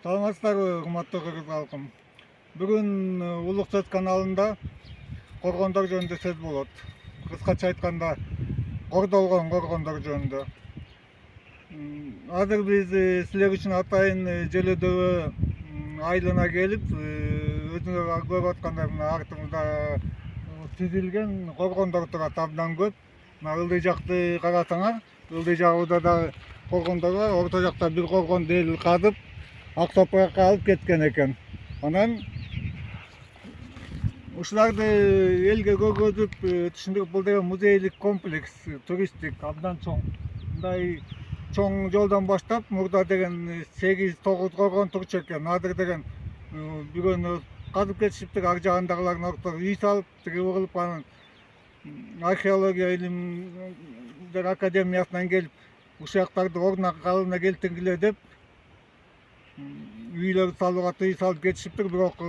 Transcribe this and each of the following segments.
Саламатсыздарбы, урматтуу кыргыз калкым. Бүгүн Улук Сөз каналында коргондор жөнүндө сөз болот. Кыскача айтканда, кордолгон коргондор жөнүндө. Азыр биз силер үчүн атайын желөдөгү айылына келип, өзүңөр көрүп аткандай мына артыбызда тизилген коргондор турат абдан көп. Мына ылдый жакты карасаңар, ылдый жагыбызда дагы коргондор бар. Орто жакта бир коргон дел казып, ак топуракка алып кеткен экен. Анан ушуларды элге көргөзүп, түшүндүрүп, бул деген музейлик комплекс, туристтик, абдан чоң. Мындай чоң жолдон баштап, мурда деген 8-9 коргон турчу экен. Азыр деген бирөөнү казып кетишиптир, ар жагындагылардын ортосуна үй салып, тиги кылып, анан археология илимдер академиясынан келип, ушул жактарды ордуна калыбына келтиргиле деп үйлөр салууга тыюу салып кетишиптир. Бирок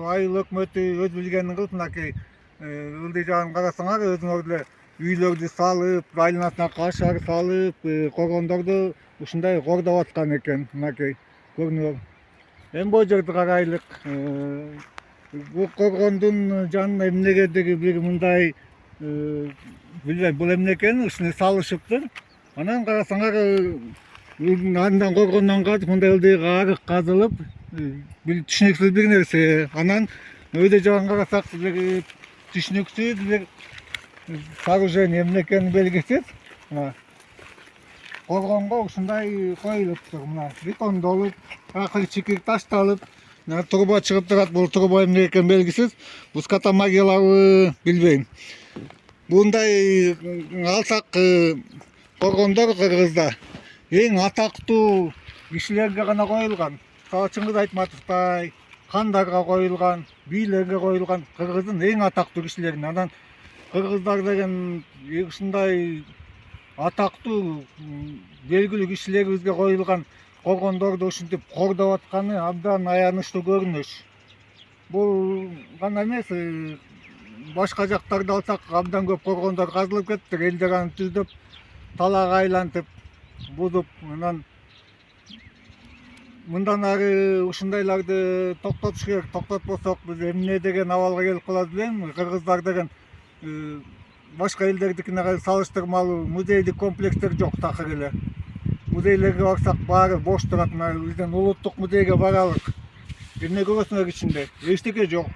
айыл өкмөтү өз билгенин кылып, мынакей ылдый жагын карасаңар, өзүңөр деле үйлөрдү салып, айланасына кашар салып, коргондорду ушундай кордоп аткан экен. Мынакей көрүнүyor. Эми бул жерди карайлык. Бул коргондун жанына эмнегедир бир мындай билбейм, бул эмне экенин ушуну салышыптыр. Анан карасаңар, андан коргондон казып, мындай ылдыйга арык казылып, бир түшүнүксүз бир нерсе. Анан өйдө жагын карасак, бир түшүнүксүз бир сооружение, эмне экени белгисиз. Мына коргонго ушундай коюлуптур. Мына бетондолуп, акыры чикир ташталып, мына труба чыгып турат. Бул труба эмне экени белгисиз. Буската магиялабы билбейм. Мындай алсак коргондор Кыргызда эң атактуу кишилерге гана коюлган. Чыңгыз Айтматовдай, хандарга коюлган, бийлерге коюлган, Кыргыздын эң атактуу кишилерин. Анан кыргыздар деген ушундай атактуу белгилүү кишилерибизге коюлган коргондорду ушинтип кордоп атканы абдан аянычтуу көрүнүш. Бул гана эмес, башка жактарды алсак абдан көп коргондор казылып кетиптир. Элдер аны түздөп, талаага айлантып, бузуп, анан мындан ары ушундайларды токтотуш керек. Токтотпосок биз эмне деген абалга келип калат билем. Кыргыздар деген башка элдердикине салыштырмалуу музейдик комплекстер жок такыр эле. Музейлерге барсак баары бош турат. Мына биздин улуттук музейге баралык. Эмне көрөсүңөр ичинде? Эчтеке жок.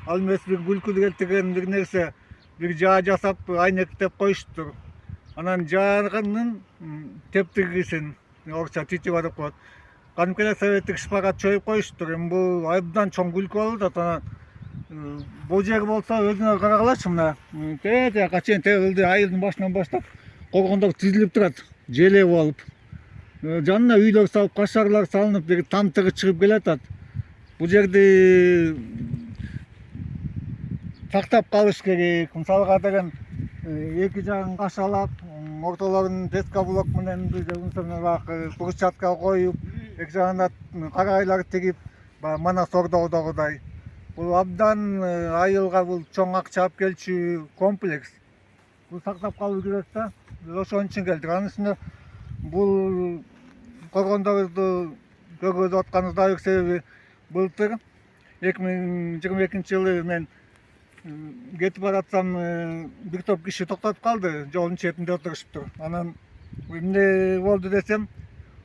Ал эмес бир күлкү келтирген бир нерсе, бир жаа жасап айнектеп коюшуптур. Анан жаагынын тептиргисин, орусча титива деп коет. Кадимкилер советтик шпагат чөйүп коюшуптур. Эми бул абдан чоң күлкү болуп атат. Анан бул жер болсо өзүңөр карагалачы, мына тияка чейин ылдый айылдын башынан баштап коргондор тизилип турат, желеп алып. Жанына үйлөр салып, кашарлар салынып, бир тамтыгы чыгып келатат. Бул жерди сактап калыш керек. Мисалга деген эки жагын кашалап, ортолорун песка блок менен брусчатка коюп, эки жагына карагайлар тигип, мана Сордоодогудай. Бул абдан айылга бул чоң акча алып келчү комплекс. Бул сактап калуу керек да. Ошон үчүн келдик. Анын үстүнө бул коргондорду көргөзүп атканыбызда бир себеби, былтыр 2022 жылы мен кетип баратсам, бир топ киши токтотуп калды, жолдун четинде отурушуптур. Анан эмне болду десем,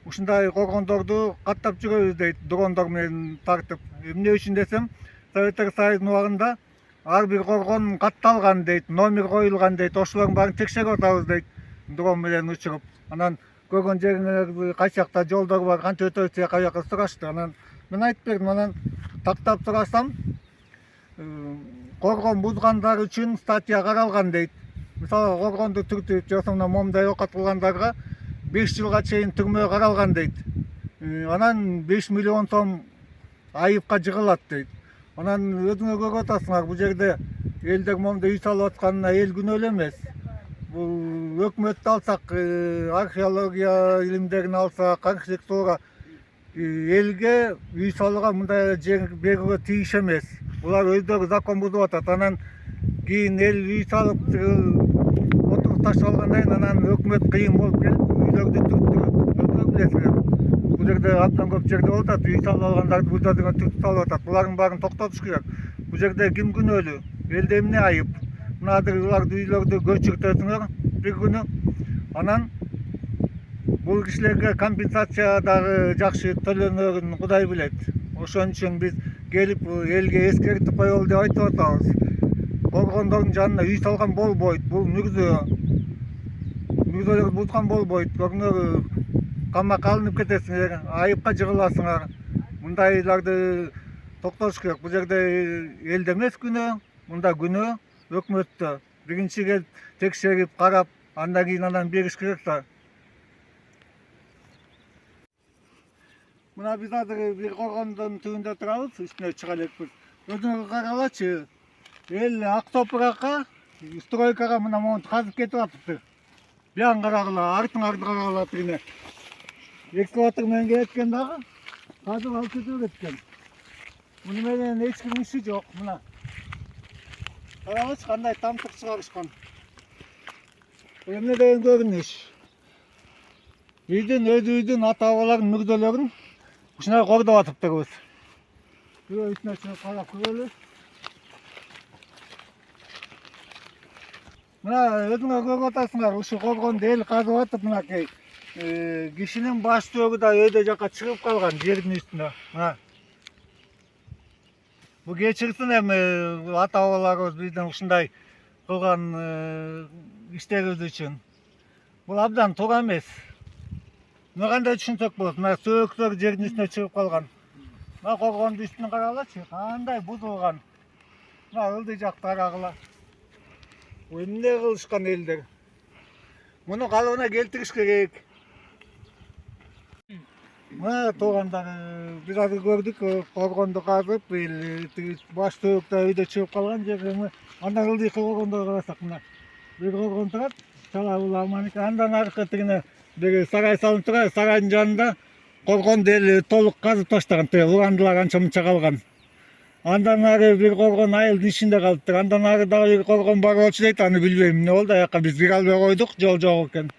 ушундай коргондорду каттап жүрөбүз дейт, дрондор менен тартып. Эмне үчүн десем, Советтер Союзунун убагында ар бир коргон катталган дейт, номер коюлган дейт. Ошолордун баарын текшерип атабыз дейт, дрон менен учуруп. Анан көргөн жериңер кайсы жакта жолдор бар, кантип өтөбүз тияка бияка сурашты. Анан мен айтып бердим. Анан тактап сурасам, коргон бузгандар үчүн статья каралган дейт. Мисалы, коргонду түртүп, жосомно момундай оокат кылгандарга 5 жылга чейин түрмө каралган дейт. Анан 5 миллион сом айыпка жыгылат дейт. Анан өзүңөр көрүп атасыңар, бул жерде элдер момундай үй салып атканына эл күнөөлүү эмес. Бул өкмөттү алсак, археология илимдерин алсак, архитектура, элге үй салууга мындай жер берүүгө тийиш эмес. Булар өздөрү закон бузуп атат. Анан кийин эл үй салып отуруп таштап алгандан кийин анан өкмөт кыйын болуп келип үйлөрдү түрттүрөт. Өзүңөр билесиңер. бул жерде абдан көп жерде болуп атат. Үй салып алгандарды бузда деген түртүп салып атат. Булардын баарын токтотуш керек. Бул жерде ким күнөөлүү? Элде эмне айып? Мына азыр буларды үйлөрдү көчүртөсүңөр бир күнү. Анан бул кишилерге компенсация дагы жакшы төлөнөрүн Кудай билет. Ошон үчүн биз келип элге эскертип коелу деп айтып атабыз. Коргондордун жанына үй салган болбойт. Бул мүрзөлөрдү бузган болбойт. Көрүңөр, камакка алынып кетесиңер, айыпка жыгыласыңар. Мындайларды токтотуш керек. Бул жерде элде эмес күнөө, мында күнөө өкмөттө. Биринчи келип текшерип, карап, андан кийин анан бериш керек да. Мына биз азыр бир коргондун түбүндө турабыз, үстүнө чыга элекпиз. Өзүңөр каралачы, эл ак топуракка, стройкага мына монтип казып кетип атыптыр. Биян карагыла, артыңарды карагыла тигине. Экскаватор менен келеткен дагы казып алып кетип кеткен. Муну менен эч кимдин иши жок, мына. Карабыз кандай тамтык чыгарышкан. Эмне деген көрүнүш. Өзүбүздүн ата-бабалардын мүрзөлөрүн ушундай кордоп атыптырбыз. Үстүнө чыгып карап көрөлү. Мына өзүңөр көрүп атасыңар, ушу коргонду эл казып атып, мынакей кишинин баш сөөгү да өйдө жака чыгып калган жердин үстүнө. Мына. Бу кечирсин эми ата-бабаларыбыз биздин ушундай кылган иштерибиз үчүн. Бул абдан туура эмес. Мына кандай түшүнсөк болот. Мына сөөктөр жердин үстүнө чыгып калган. Мына коргондун үстүн карагылачы, кандай бузулган. Мына ылдый жакты карагыла. Эмне кылышкан элдер? Муну калыбына келтириш керек. Мына туугандар, биз азыр көрдүк, коргонду казып, баш сөөктөр өйдө чыгып калган жерге. Андан ылдый коргондо карасак, мына бир коргон турат, чала аманеке. Андан аркы тигине бир сарай салынып турат, сарайдын жанында коргонду эл толук казып таштаган. Уландылар анча мынча калган. Андан ары бир коргон айылдын ичинде калыптыр. Андан ары дагы бир коргон бар болчу дейт, аны билбейм эмне болду. Аяка биз кире албай койдук, жол жок экен.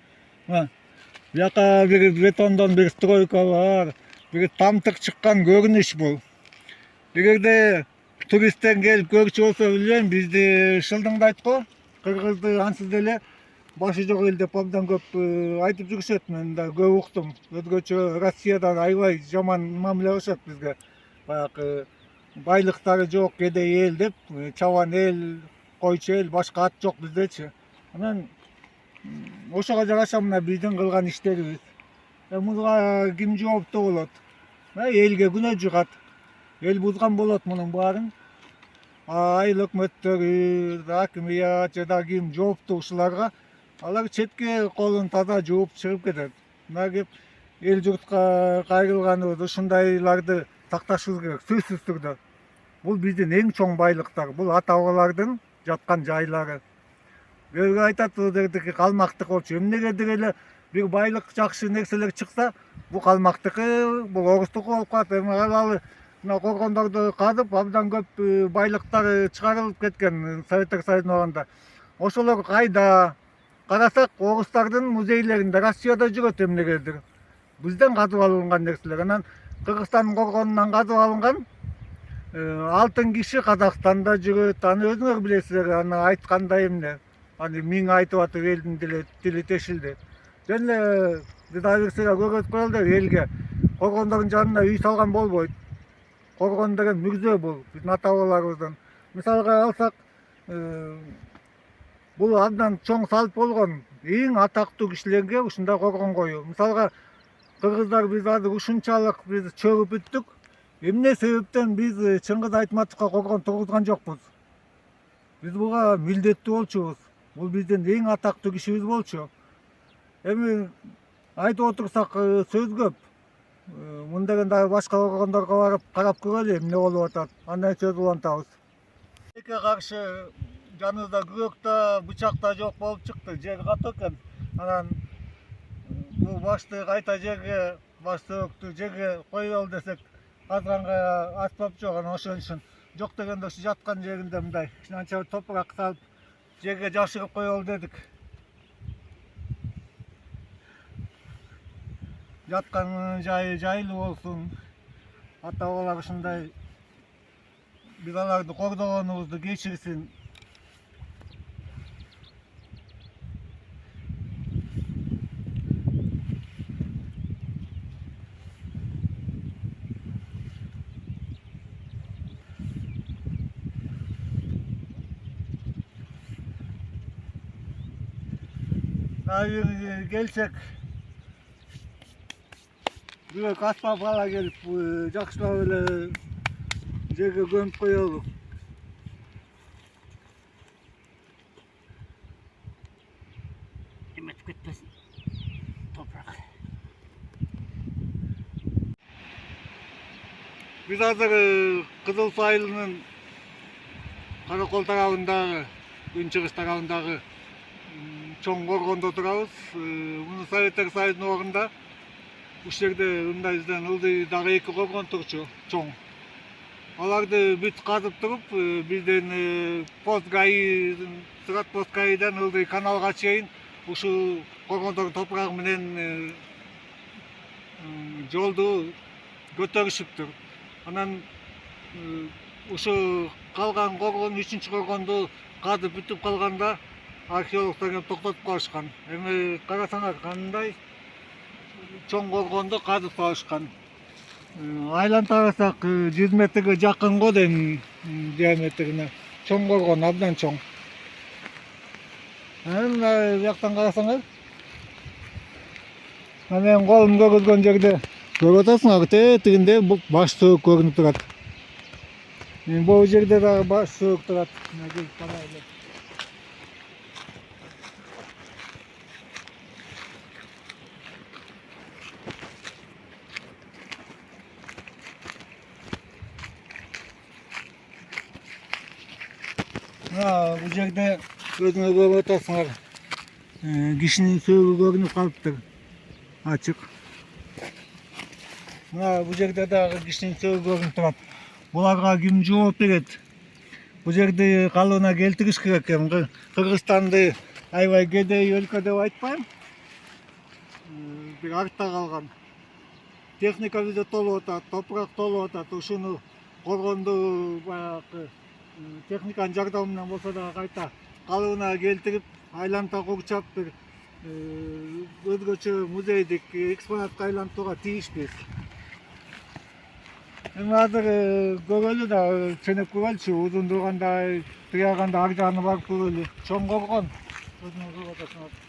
Буяка бир бетондон бир стройка бар, бир тамтык чыккан көрүнүш бул. Эгерде туристтер келип көрчү болсо билбейм, бизди шылдыңдайт го. Кыргызды ансыз деле башы жок эл деп абдан көп айтып жүрүшөт. Мен да көп уктум. Өзгөчө Россиядан аябай жаман мамиле кылышат бизге. Баягы байлыктары жок, кедей эл деп, чабан эл, койчу эл, башка ат жок биздечи. Анан ошого жараша мына биздин кылган иштерибиз. Муга ким жооптуу болот? Элге күнөө жугат. Эл бузган болот мунун баарын. Айыл өкмөттөрү, акимият жада ким жооптуу ушуларга, алар четке колун таза жууп чыгып кетет. Мына кеп эл журтка кайрылганыбыз, ушундайларды сакташыбыз керек, сөзсүз түрдө. Бул биздин эң чоң байлыктар, бул ата-бабалардын жаткан жайлары. Көбү айтат, бул жердики калмактык болчу. Эмнегедир эле бир байлык, жакшы нерселер чыкса, бул калмактыкы, бул орустуку болуп калат. Эми ал мына коргондорду казып, абдан көп байлыктар чыгарылып кеткен Советтер Союзунун убагында. Ошолор кайда? Карасак, орустардын музейлеринде, Россияда жүрөт эмнегедир. Бизден казып алынган нерселер. Анан Кыргызстандын коргонунан казып алынган алтын киши Казакстанда жүрөт. Аны өзүңөр билесиздер, аны айткандай эмне. Аны миң айтып атып элдин тили тешилди. Жөн эле биз айрыкча көргөзүп коелу деп элге. Коргондордун жанына үй салган болбойт. Коргон деген мүрзө бул, биздин ата-бабаларыбыздын. Мисалга алсак, бул абдан чоң салт болгон. Эң атактуу кишилерге ушундай коргон коюу. Мисалга кыргыздар биз азыр ушунчалык биз чөгүп бүттүк. Эмне себептен биз Чыңгыз Айтматовго коргон тургузган жокпуз? Биз буга милдеттүү болчубуз. Бул биздин эң атактуу кишибиз болчу. Эми айтып отурсак сөз көп. Мындагы дагы башка коргондорго барып карап көрөлү эмне болуп атат. Андан сөз улантабыз. Эке каршы жаныбызда күрөк да, бычак да жок болуп чыкты. Жер катуу экен. Анан бул башты кайта жерге, баш сөөктү жерге коелу десек, казганга аспап жок. Анан ошон үчүн жок дегенде ушу жаткан жеринде мындай кичинекей топурак салып жерге жашырып коелу дедик. жатқан жайы жайлы болсын. Ата бабалар ушундай биз аларды кордогонубузду кечирсин. Gelsek bir kaspa falan gelip jakşılap ele жерге көмүп коелу. Emetip ketmesin toprak. Biz hazır Kızıl Sayılı'nın Karakol tarafındağı, Күнчыгыш tarafındağı çoğun korgonda turabız. Bunu Sovetler Soyuzu'nun orunda bu жерде мындай bizden ылдый дагы эки коргон турчу, çoğun. Аларды бүт казып туруп, бизден Постгаи, Сырат Постгаидан ылдый каналга чейин ушул коргондордун топурагы менен жолду көтөрүшүптүр. Анан ушу калган коргон, 3-коргонду казып бүтүп калганда археологдор келип токтотуп калышкан. Эми карасаңар кандай чоң коргонду казып салышкан. Айланып карасак 100 метрге жакын го дейм диаметрине. Чоң коргон, абдан чоң. Мына жактан карасаңар. Менин колум көргөзгөн жерде көрүп атасыңар, тегинде баш сөөк көрүнүп турат. Бул жерде дагы баш сөөк турат. Bu жерде өзүңөр көрүп атасыңар. Кишинин сөөгү көрүнүп калыптыр. Ачык. Bu жерде дагы кишинин сөөгү көрүнүп турат. Буларга ким жооп берет? Bu жерди калыбына келтириш керек экен. Кыргызстанды аябай кедей өлкө деп айтпайм. Бир артта калган. Техника бизде толуп атат, топурак толуп атат. Ушуну коргонду баягы техниканын жардамы менен болсо да кайта калыбына келтирип, айланта курчап бир өзгөчө музейдик экспонатка айлантууга тийишпиз. Эми азыр көрөлү да, ченеп көрөлүчү, узундуганда, тыяганда ар жагына барып көрөлү. Чоң коргон. Өзүңөр көрүп атасыңар.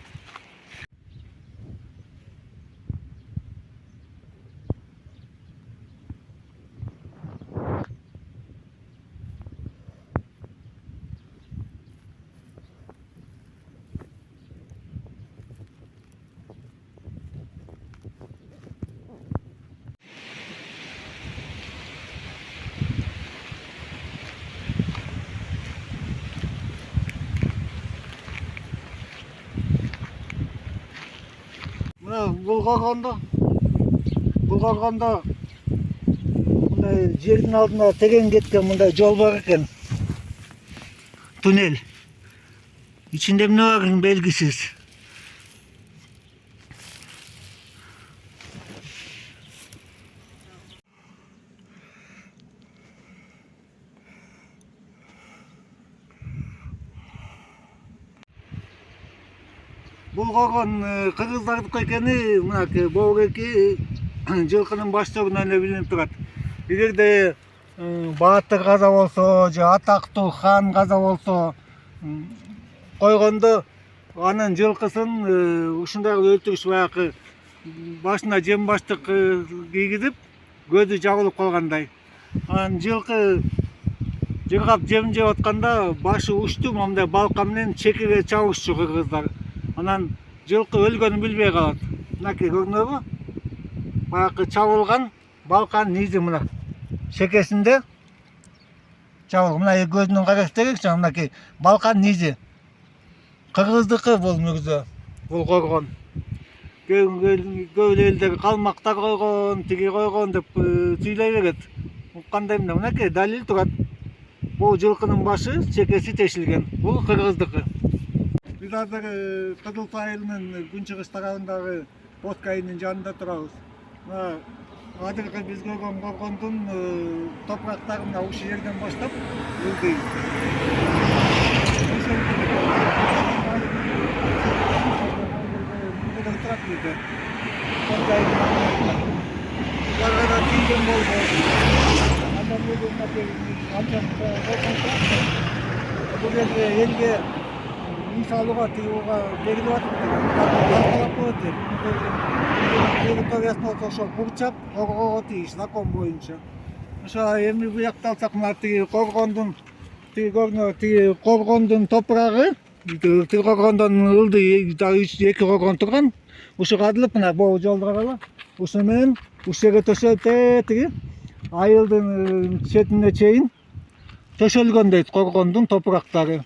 Бул коргондо мындай жердин алдына терең кеткен мындай жол бар экен. Туннель. İçinde ne var belgisiz. Бул коргон кыргыздардыкы экени мынакей Боореки жылкынын баштыгынан эле билинип турат. Эгерде баатыр каза болсо же атактуу хан каза болсо койгондо анын жылкысын ушундай өлтүрүш, баягы башына жем баштык кийгизип көзү жабылып калгандай. Анан жылкы жыргап жем жеп атканда башы учту, мындай балка менен чекеге чабышчу кыргыздар. Анан жылкы өлгөнүн билбей калат. Мынакей көрүнөбү? Баягы чабылган балканын изи мына шекесинде чабылган. Мына көзүнүн карашы керекчи, мынакей балканын изи. Кыргыздыкы бул мүгүзө, бул коргон. Көп элдер калмактар койгон, тиги койгон деп сүйлөй берет. Уккандай эмне? Мынакей далил турат. Бул жылкынын башы, чекеси тешилген. Бул кыргыздыкы. Biz hazır Kızıl Sayılı'nın Күнчыгыш tarafındагы Постгаинин жанында турабыз. Азыркы биз көргөн коргондун топурактары мына ушул жерден баштап ылдый. Турат бизде. Ularga da tiyden boldu. Adam bugün amcam korkunçtu. Bu yerge elge inşallah tiyuga belgilep attık. Kalkıp koydu. Territoriyasına ошол бурчап, коргого тийиш закон боюнча. Ошо эми буякта алсак мына тиги коргондун коргондун топурагы, тиги коргондон ылдый эки коргон турган. Ушуга кадылып мына боо жолдорго ушу менен ушул жерге төшөп тиги айылдын четине чейин төшөлгөн дейт коргондун топурактары.